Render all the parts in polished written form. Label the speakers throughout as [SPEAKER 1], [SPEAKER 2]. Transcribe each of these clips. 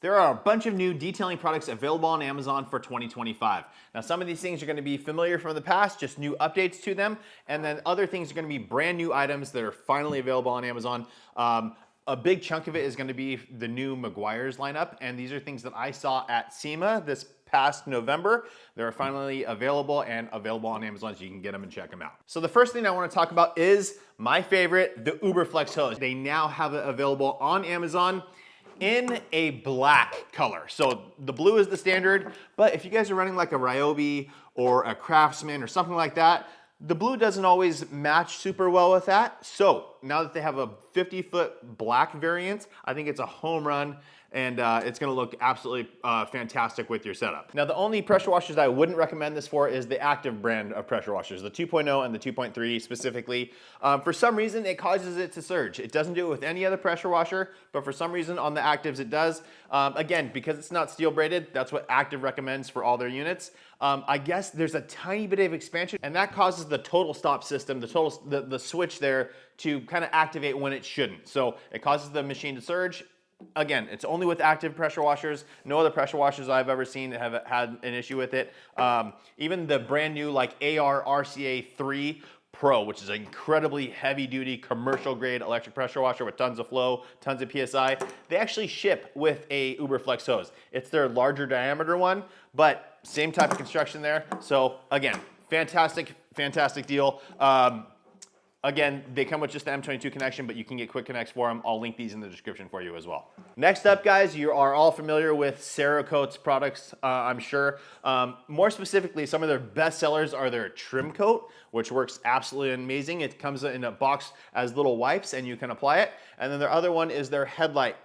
[SPEAKER 1] There are a bunch of new detailing products available on Amazon for 2025. Now, some of these things are going to be familiar from the past, just new updates to them, and then other things are going to be brand new items that are finally available on Amazon. A big chunk of it is going to be the new Meguiar's lineup, and these are things that I saw at SEMA this past November. They're finally available and available on Amazon, so you can get them and check them out. So the first thing I want to talk about is my favorite, the Uberflex hose. They now have it available on Amazon in a black color. So the blue is the standard, but if you guys are running like a Ryobi or a Craftsman or something like that, the blue doesn't always match super well with that. So now that they have a 50-foot black variant, I think it's a home run, and it's gonna look absolutely fantastic with your setup. Now, the only pressure washers that I wouldn't recommend this for is the active brand of pressure washers, the 2.0 and the 2.3 specifically. For some reason, it causes it to surge. It doesn't do it with any other pressure washer, but for some reason on the actives it does. Again, because it's not steel braided, that's what Active recommends for all their units. I guess there's a tiny bit of expansion, and that causes the total stop system, the switch there, to kind of activate when it shouldn't. So it causes the machine to surge. Again, it's only with active pressure washers. No other pressure washers I've ever seen have had an issue with it. Even the brand new like AR RCA 3 Pro, which is an incredibly heavy duty commercial grade electric pressure washer with tons of flow, tons of PSI. They actually ship with a Uberflex hose. It's their larger diameter one, but same type of construction there. So again, fantastic, fantastic deal. Again, they come with just the M22 connection, but you can get quick connects for them. I'll link these in the description for you as well. Next up, guys, you are all familiar with CERAKOTE's products, I'm sure. More specifically, some of their best sellers are their trim coat, which works absolutely amazing. It comes in a box as little wipes, and you can apply it. And then their other one is their headlight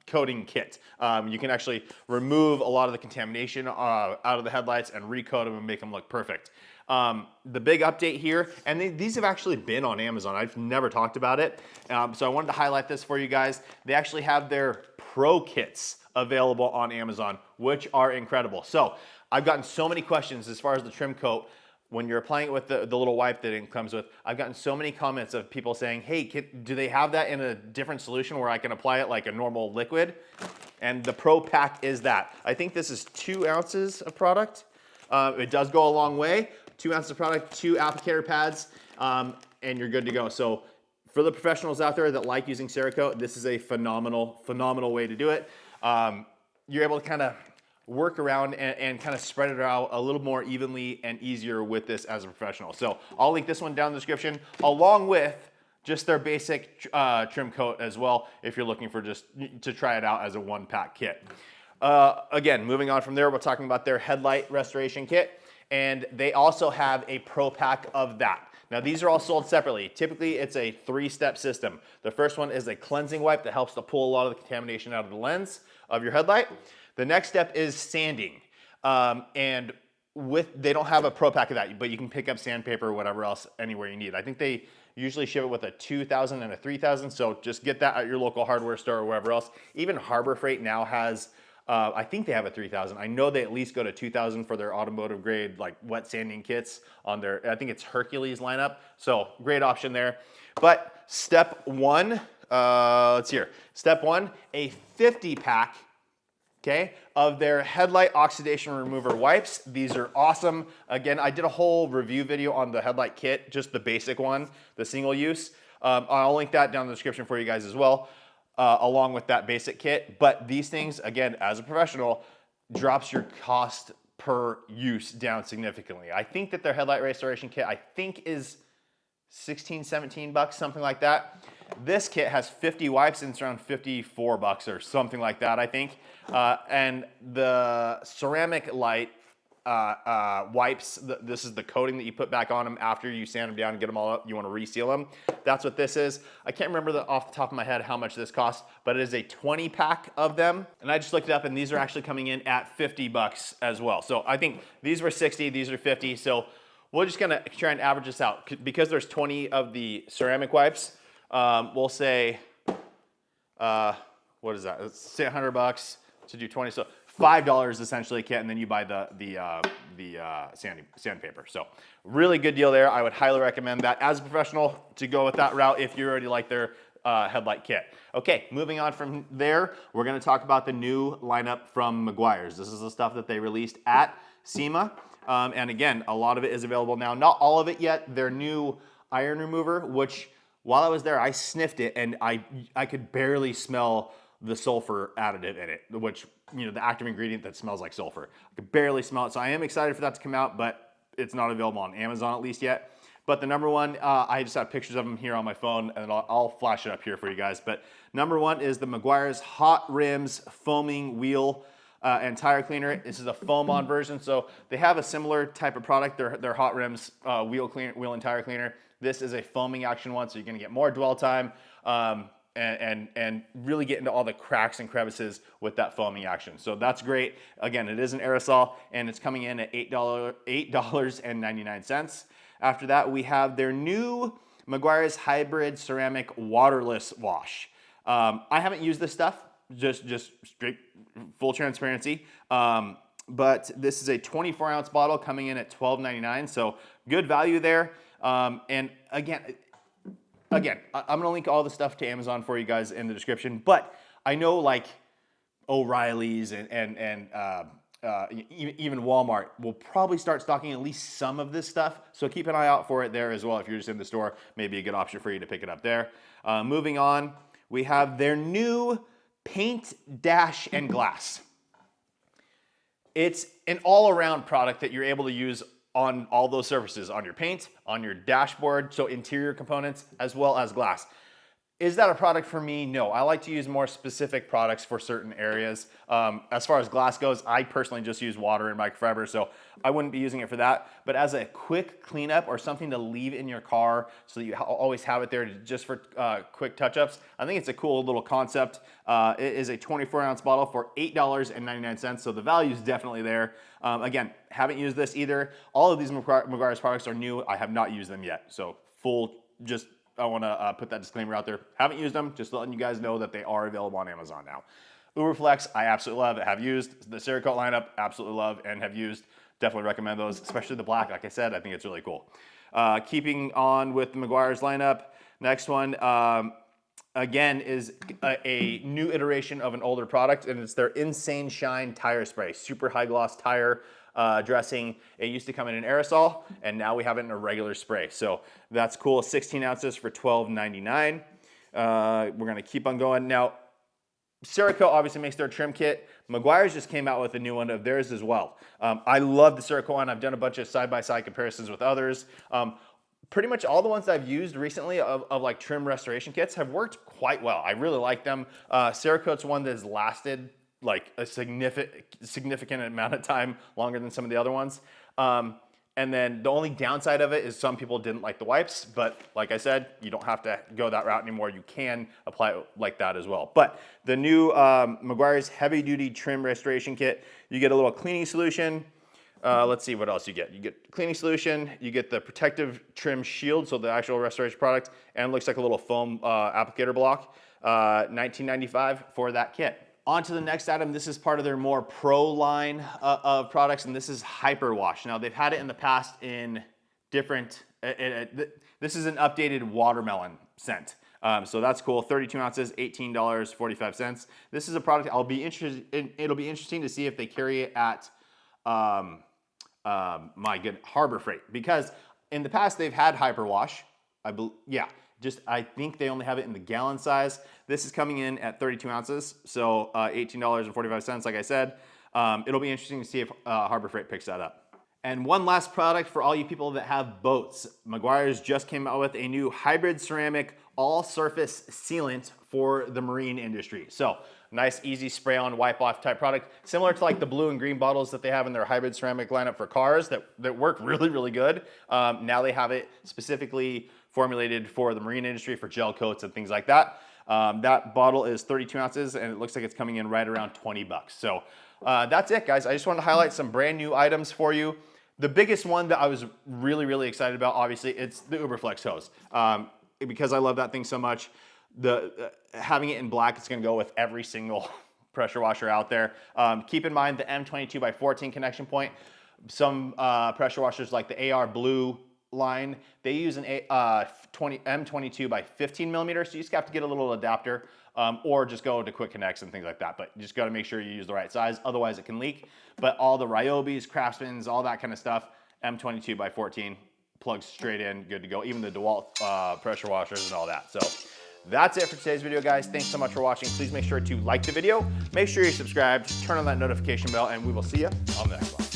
[SPEAKER 1] coating kit. You can actually remove a lot of the contamination out of the headlights and recoat them and make them look perfect. The big update here, and these have actually been on Amazon. I've never talked about it, so I wanted to highlight this for you guys. They actually have their Pro kits available on Amazon, which are incredible. So I've gotten so many questions as far as the trim coat. When you're applying it with the little wipe that it comes with, I've gotten so many comments of people saying, hey, do they have that in a different solution where I can apply it like a normal liquid? And the Pro Pack is that. I think this is 2 ounces of product. It does go a long way. 2 ounces of product, 2 applicator pads, and you're good to go. So for the professionals out there that like using CERAKOTE, this is a phenomenal, phenomenal way to do it. You're able to kind of work around and kind of spread it out a little more evenly and easier with this as a professional. So I'll link this one down in the description, along with just their basic trim coat as well, if you're looking for just to try it out as a 1-pack kit. Again, moving on from there, we're talking about their headlight restoration kit, and they also have a Pro Pack of that. Now, these are all sold separately. Typically, it's a 3-step system. The first one is a cleansing wipe that helps to pull a lot of the contamination out of the lens of your headlight. The next step is sanding, and they don't have a Pro Pack of that, but you can pick up sandpaper or whatever else anywhere you need. I think they usually ship it with a 2,000 and a 3,000, so just get that at your local hardware store or wherever else. Even Harbor Freight now has, I think they have a 3,000. I know they at least go to 2,000 for their automotive grade like wet sanding kits on their, I think it's Hercules lineup. So great option there. But step one, let's hear. Step one, a 50-pack, okay, of their headlight oxidation remover wipes. These are awesome. Again, I did a whole review video on the headlight kit, just the basic one, the single use. I'll link that down in the description for you guys as well. Along with that basic kit. But these things, again, as a professional, drops your cost per use down significantly. I think that their headlight restoration kit, I think, is 16, 17 bucks, something like that. This kit has 50 wipes and it's around 54 bucks or something like that, I think. And the ceramic light wipes, this is the coating that you put back on them after you sand them down and get them all up. You want to reseal them. That's what this is. I can't remember off the top of my head how much this costs, but it is a 20-pack of them. And I just looked it up, and these are actually coming in at 50 bucks as well. So I think these were 60, these are 50. So we're just gonna try and average this out. Because there's 20 of the ceramic wipes, we'll say, what is that? Let's say 100 bucks to do 20. So $5 essentially a kit, and then you buy the sandpaper. So really good deal there. I would highly recommend that as a professional to go with that route if you already like their headlight kit. Okay, moving on from there, we're gonna talk about the new lineup from Meguiar's. This is the stuff that they released at SEMA. And again, a lot of it is available now. Not all of it yet. Their new iron remover, which while I was there, I sniffed it and I could barely smell the sulfur additive in it, which, you know, the active ingredient that smells like sulfur. I could barely smell it. So I am excited for that to come out, but it's not available on Amazon at least yet. But the number one, I just have pictures of them here on my phone, and I'll flash it up here for you guys. But number one is the Meguiar's Hot Rims Foaming Wheel and Tire Cleaner. This is a foam-on version, so they have a similar type of product. Their Hot Rims wheel and tire cleaner. This is a foaming action one, so you're gonna get more dwell time and really get into all the cracks and crevices with that foaming action. So that's great. Again, it is an aerosol, and it's coming in at $8.99. After that, we have their new Meguiar's Hybrid Ceramic Waterless Wash. I haven't used this stuff, just straight full transparency. But this is a 24-ounce bottle coming in at $12.99, so good value there. And again, I'm gonna link all the stuff to Amazon for you guys in the description. But I know like O'Reilly's and even Walmart will probably start stocking at least some of this stuff. So keep an eye out for it there as well. If you're just in the store, maybe a good option for you to pick it up there. Moving on, we have their new Paint Dash and Glass. It's an all-around product that you're able to use on all those surfaces, on your paint, on your dashboard, so interior components, as well as glass. Is that a product for me? No, I like to use more specific products for certain areas. As far as glass goes, I personally just use water and microfiber, so I wouldn't be using it for that. But as a quick cleanup or something to leave in your car so that you always have it there just for quick touch-ups, I think it's a cool little concept. It is a 24-ounce bottle for $8.99, so the value is definitely there. Again, haven't used this either. All of these Meguiar's products are new. I have not used them yet, so I want to put that disclaimer out there. Haven't used them, just letting you guys know that they are available on Amazon now. Uberflex, I absolutely love, have used. The CERAKOTE lineup, absolutely love and have used. Definitely recommend those, especially the black. Like I said, I think it's really cool. Keeping on with the Meguiar's lineup, next one, again, is a new iteration of an older product, and it's their Insane Shine Tire Spray. Super high gloss tire dressing. It used to come in an aerosol, and now we have it in a regular spray. So that's cool. 16 ounces for $12.99. We're gonna keep on going. Now, CERAKOTE obviously makes their trim kit. Meguiar's just came out with a new one of theirs as well. I love the CERAKOTE one. I've done a bunch of side-by-side comparisons with others. Pretty much all the ones I've used recently of like trim restoration kits have worked quite well. I really like them. CERAKOTE's one that has lasted like a significant amount of time, longer than some of the other ones. And then the only downside of it is some people didn't like the wipes, but like I said, you don't have to go that route anymore. You can apply it like that as well. But the new Meguiar's Heavy Duty Trim Restoration Kit, you get a little cleaning solution. Let's see what else you get. You get cleaning solution, you get the protective trim shield, so the actual restoration product, and it looks like a little foam applicator block. $19.95 for that kit. On to the next item. This is part of their more pro line of products, and this is Hyper Wash. Now, they've had it in the past in different, this is an updated watermelon scent. So that's cool. 32 ounces, $18.45. This is a product it'll be interesting to see if they carry it at Harbor Freight, because in the past they've had Hyper Wash. I think they only have it in the gallon size. This is coming in at 32 ounces, so $18.45, like I said. It'll be interesting to see if Harbor Freight picks that up. And one last product for all you people that have boats. Meguiar's just came out with a new hybrid ceramic all-surface sealant for the marine industry. So nice, easy spray-on, wipe-off type product, similar to like the blue and green bottles that they have in their hybrid ceramic lineup for cars that work really, really good. Now they have it specifically formulated for the marine industry for gel coats and things like that. That bottle is 32 ounces, and it looks like it's coming in right around 20 bucks. So that's it, guys. I just wanted to highlight some brand new items for you. The biggest one that I was really, really excited about, obviously, it's the Uberflex hose. Because I love that thing so much. Having it in black, it's gonna go with every single pressure washer out there. Keep in mind the M22x14 connection point. Some pressure washers like the AR Blue line, they use an M22 by 15 millimeters, so you just have to get a little adapter, or just go to quick connects and things like that. But you just got to make sure you use the right size, otherwise it can leak. But all the Ryobis, Craftsmans, all that kind of stuff, M22 by 14, plugs straight in, good to go. Even the DeWalt pressure washers and all that. So that's it for today's video, guys. Thanks so much for watching. Please make sure to like the video, make sure you're subscribed, turn on that notification bell, and we will see you on the next one.